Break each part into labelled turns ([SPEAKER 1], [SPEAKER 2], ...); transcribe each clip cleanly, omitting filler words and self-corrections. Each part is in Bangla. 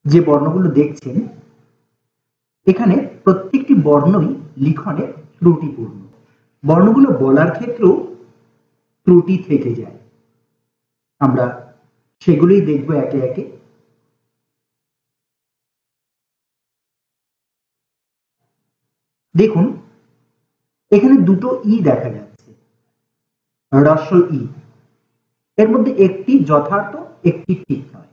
[SPEAKER 1] যে বর্ণগুলো দেখছেন এখানে প্রত্যেকটি বর্ণই লিখনে ত্রুটিপূর্ণ। বর্ণগুলো বলার ক্ষেত্রেও ত্রুটি থেকে যায়, আমরা সেগুলোই দেখব একে একে। দেখুন এখানে দুটো ই দেখা যাচ্ছে, হ্রস্ব ই, এর মধ্যে একটি যথার্থ একটি ঠিক নয়।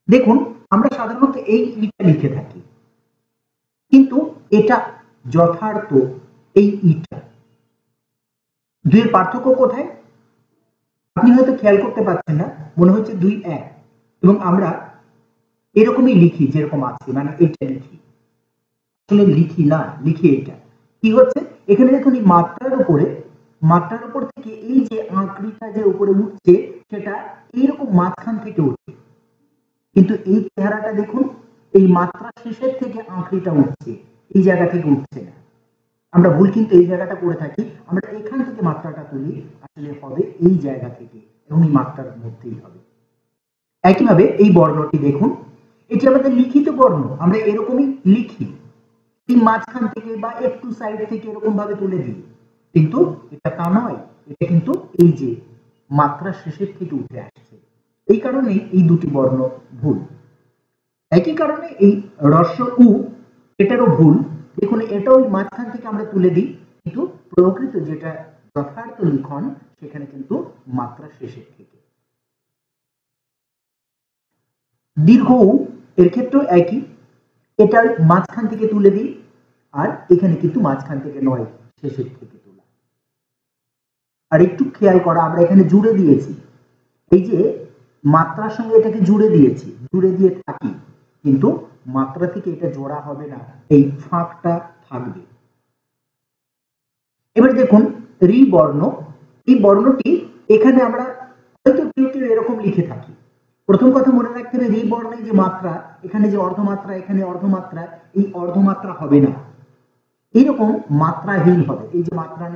[SPEAKER 1] দেখুন আমরা সাধারণত এই ইটা লিখে থাকি, কিন্তু এটা যথার্থ এই ইটা। দুইয়ের পার্থক্য কোথায় আপনি হয়তো খেয়াল করতে পারছেন না, মনে হচ্ছে দুই এক, এবং আমরা এরকমই লিখি যেরকম আছে, মানে এটা লিখি, আসলে লিখি না, লিখি এটা। কি হচ্ছে এখানে দেখুন এই মাত্রার উপর থেকে এই যে আঁকড়িটা যে উপরে উঠছে সেটা এইরকম মাঝখান থেকে উঠছে, কিন্তু এই চেহারাটা দেখুন এই মাত্রা শেষের থেকে আঁকড়িটা উঠছে, এই জায়গা থেকে উঠছে না। আমরা ভুল কিন্তু এই জায়গাটা করে থাকি, আমরা এখান থেকে মাত্রাটা তুলি, আসলে হবে এই জায়গা থেকে এবং এই মাত্রার মধ্যেই হবে। একইভাবে এই বর্ণটি দেখুন, এটি আমাদের লিখিত বর্ণ, আমরা এরকমই লিখি, এই মাঝখান থেকে বা একটু সাইড থেকে এরকম ভাবে তুলে দিই, কিন্তু এটা তা নয়, এটা কিন্তু এই যে মাত্রা শেষের থেকে উঠে আসছে। এই কারণেই এই দুটি বর্ণ ভুল। একই কারণে এই হ্রস্ব উ এটারও ভুল, দেখুন এটাও মাঝখান থেকে আমরা তুলে দিই, কিন্তু প্রকৃত যেটা যথার্থ লিখন সেখানে কিন্তু মাত্রা শেষের থেকে। দীর্ঘ উ এর ক্ষেত্রেও একই, এটা মাঝখান থেকে তুলে দিই, আর এখানে কিন্তু মাঝখান থেকে নয়, শেষের থেকে তোলা। আর একটু খেয়াল করা, আমরা এখানে জুড়ে দিয়েছি, এই যে মাত্রার সঙ্গে এটাকে জুড়ে দিয়েছি, জুড়ে দিয়ে থাকি, কিন্তু মাত্রা থেকে এটা জোড়া হবে না, এই ফাঁকটা থাকবে। এবার দেখুন রি বর্ণ, এই বর্ণটি এখানে আমরা হয়তো কেউ কেউ এরকম লিখে থাকি। প্রথম কথা মনে রাখতে হবে রি বর্ণে যে মাত্রা, এখানে যে অর্ধমাত্রা, এখানে অর্ধমাত্রা, এই অর্ধমাত্রা হবে না, এইরকম মাত্রাহীন হবে, এই যে মাত্রা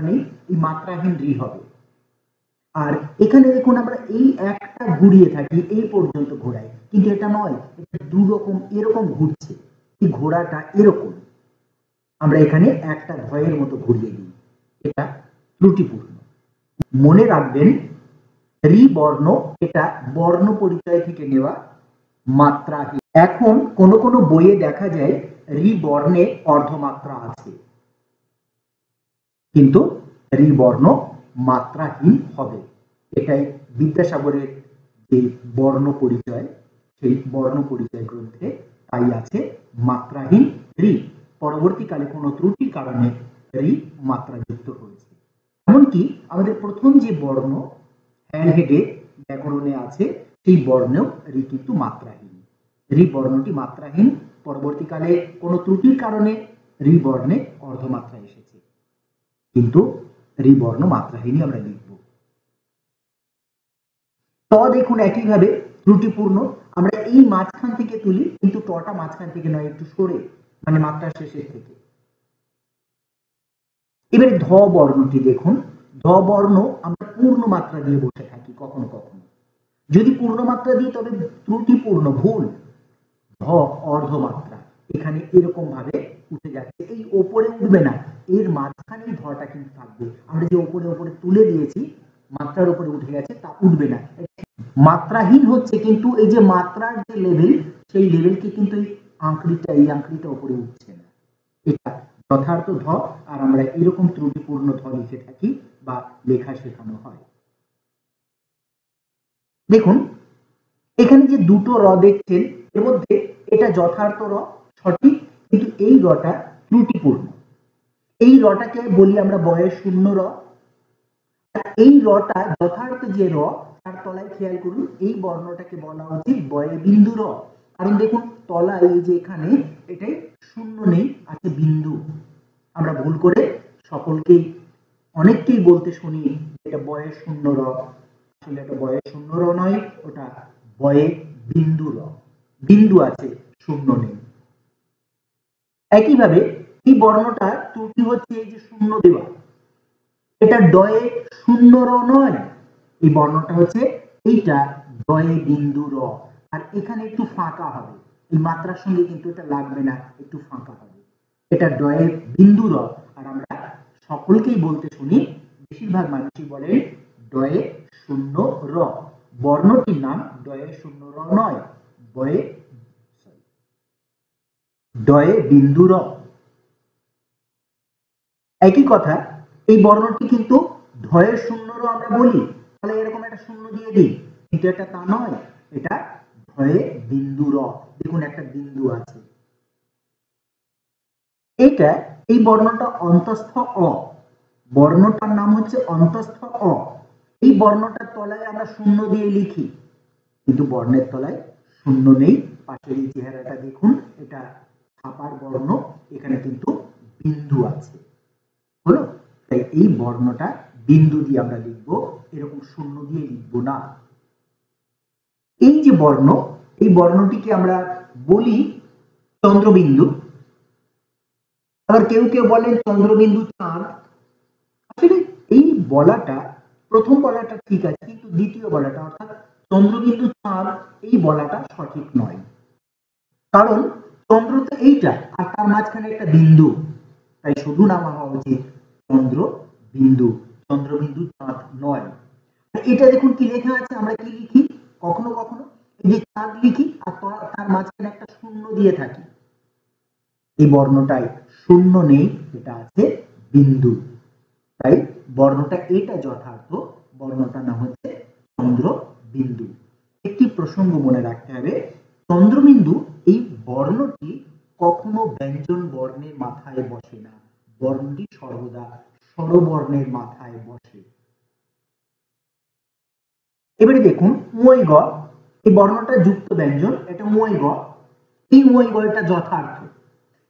[SPEAKER 1] নেই, এই মাত্রাহীন রি হবে। আর এখানে দেখুন আমরা এই একটা ঘুরিয়ে থাকি, এই পর্যন্ত ঘোরাই, কিন্তু এটা নয়, এটা দুরকম এরকম ঘুরছে, এই ঘোড়াটা এরকম, আমরা এখানে একটা ধয়ের মতো ঘুরিয়ে দিই, এটা ত্রুটিপূর্ণ। মনে রাখবেন রি বর্ণ এটা বর্ণ পরিচয় থেকে নেওয়া মাত্রাহীন। এখন কোন কোন বইয়ে দেখা যায় রি বর্ণে অর্ধমাত্রা আছে, কিন্তু রি বর্ণ মাত্রাহীন হবে। এটাই বিদ্যাসাগরের যে বর্ণ পরিচয়, সেই বর্ণ পরিচয় গ্রন্থে তাই আছে মাত্রাহীন রি। পরবর্তীকালে কোনো ত্রুটির কারণে রি মাত্রাযুক্ত হয়েছে। এমনকি আমাদের প্রথম যে বর্ণ হ্যান্ডহেডে ব্যাকরণে আছে সেই বর্ণেও রি কিন্তু মাত্রাহীন, রি বর্ণটি মাত্রাহীন। পরবর্তীকালে কোনো ত্রুটির কারণে রি বর্ণে অর্ধমাত্রা এসেছে, কিন্তু রি বর্ণ মাত্রাহীনই আমরা লিখব। ত দেখুন একইভাবে ত্রুটিপূর্ণ, আমরা এই মাঝখান থেকে তুলি, কিন্তু টটা মাঝখান থেকে নয়, একটু সরে, মানে মাত্রা শেষের থেকে। এবারে ধ বর্ণটি দেখুন, ধ বর্ণ আমরা পূর্ণ মাত্রা দিয়ে বসে থাকি কখনো কখনো, যদি পূর্ণ মাত্রা দিই তবে ত্রুটিপূর্ণ, ভুল। ধ অর্ধমাত্রা, এখানে এরকম ভাবে উঠে যাচ্ছে, এই ওপরে উঠবে না, এর মাঝখানেই ধটা কিন্তু থাকবে, আমরা যে ওপরে ওপরে তুলে দিয়েছি মাত্রার উপরে উঠে গেছে, তা উঠবে না, মাত্রাহীন হচ্ছে, কিন্তু এই যে মাত্রার যে লেভেল, সেই লেভেলকে কিন্তু এই আঁকড়িটা উপরে উঠছে না, এটা যথার্থ ধ। আর আমরা এরকম ত্রুটিপূর্ণ ধ লিখে থাকি বা লেখা শেখানো হয়। দেখুন এখানে যে দুটো র দেখছেন, এর মধ্যে এটা যথার্থ র সঠিক, কিন্তু এই রটা ত্রুটিপূর্ণ, এই রটাকে বলি আমরা বয়ের শূন্য র। এই রটা যথার্থ যে র, তার তলায় খেয়াল করুন এই বর্ণটাকে বলা উচিত বয়ে বিন্দু র, কারণ দেখুন তলায় এই যে এখানে এটাই শূন্য নেই, আছে বিন্দু। আমরা ভুল করে সকলকেই অনেককেই বলতে শুনি এটা বয়ে শূন্য র, আসলে এটা বয়ে শূন্য র নয়, ওটা বয়ে বিন্দু র, বিন্দু আছে শূন্য নেই। একইভাবে এই বর্ণটা ত্রুটি হচ্ছে এই যে শূন্য দেওয়া, এটা ডয়ে শূন্য র নয়, এই বর্ণটা হচ্ছে এইটা ডয়ে বিন্দু র, আর এখানে একটু ফাঁকা হবে, এই মাত্রার সঙ্গে কিন্তু এটা লাগবে না, একটু ফাঁকা হবে। এটা ডয়ে বিন্দু র, আর আমরা সকলকেই বলতে শুনি, বেশিরভাগ মানুষই বলে ডয়ে শূন্য র। বর্ণটির নাম ডয়ে শূন্য র নয়, ডয়ে বিন্দু র। একই কথা, এই বর্ণটি কিন্তু ঢয়ের শূন্য র আমরা বলি, তাহলে এরকম একটা শূন্য দিয়ে দিই, কিন্তু এটা তা নয়, এটা ঢয়ে বিন্দু র। দেখুন একটা বিন্দু আছে। এটা এই বর্ণটা অন্তঃস্থ অ, বর্ণটার নাম হচ্ছে অন্তঃস্থ অ। এই বর্ণটার তলায় আমরা শূন্য দিয়ে লিখি, কিন্তু বর্ণের তলায় শূন্য নেই। পাশের এই চেহারাটা দেখুন, এটা ছাপার বর্ণ, এখানে কিন্তু বিন্দু আছে, হলো? তাই এই বর্ণটা বিন্দু দিয়ে আমরা লিখবো, এরকম শূন্য দিয়ে লিখবো না। এই যে বর্ণ, এই বর্ণটিকে আমরা বলি চন্দ্রবিন্দু। আবার কেউ কেউ বলেন চন্দ্রবিন্দু চাঁদ। আসলে এই বলাটা, প্রথম বলাটা ঠিক আছে, কিন্তু দ্বিতীয় বলাটা অর্থাৎ চন্দ্রবিন্দু চাঁদ, এই বলাটা সঠিক নয়। কারণ চন্দ্র তো এইটা, আর তার মাঝখানে একটা বিন্দু, তাই শুধু নাম হওয়া উচিত চন্দ্র বিন্দু, চন্দ্রবিন্দু চাঁদ নয়। এটা দেখুন কি লেখা আছে, আমরা কি লিখি কখনো কখনো, এই যে চাঁদ লিখি আর তার মাঝখানে একটা শূন্য দিয়ে থাকি, এই বর্ণটায় শূন্য নেই, এটা আছে বিন্দু। তাই বর্ণটা এটা যথার্থ, বর্ণটার নাম হচ্ছে চন্দ্রবিন্দু। একটি প্রসঙ্গ মনে রাখতে হবে, চন্দ্রবিন্দু এই বর্ণটি কখনো ব্যঞ্জন বর্ণের মাথায় বসে না, বর্ণটি সর্বদা স্বরবর্ণের মাথায় বসে। এবারে দেখুন মই গ, এই বর্ণটা যুক্ত ব্যঞ্জন, এটা মই গ, এই মই গটা যথার্থ।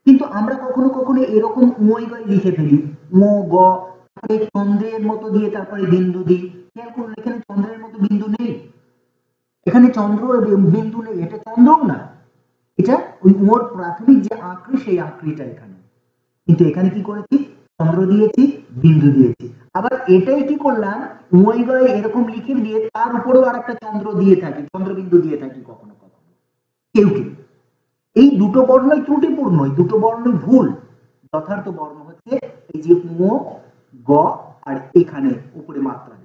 [SPEAKER 1] কিন্তু আমরা কখনো কখনো এরকম মই গ লিখে ফেলি, মো গ, তারপরে চন্দ্রের মতো দিয়ে তারপরে বিন্দু দিই। খেয়াল করুন এখানে চন্দ্রের মতো বিন্দু নেই, এখানে চন্দ্র বিন্দু নেই, এটা চন্দ্রও না, এটা ওই মোর প্রাথমিক যে আকৃতি সেই আকৃতিটা এখানে। কিন্তু এখানে কি করেছি, চন্দ্র দিয়েছি, বিন্দু দিয়েছি। আবার এটাই কি করলাম, মই গয়ে এরকম লিখে দিয়ে তার উপরেও আর একটা চন্দ্র দিয়ে থাকি, চন্দ্রবিন্দু দিয়ে থাকি কখনো কখনো কেউ কেউ। এই দুটো বর্ণই ত্রুটিপূর্ণ, এই দুটো বর্ণই ভুল। যথার্থ বর্ণ হচ্ছে এই যে ম গ আর এখানে উপরে মাত্রা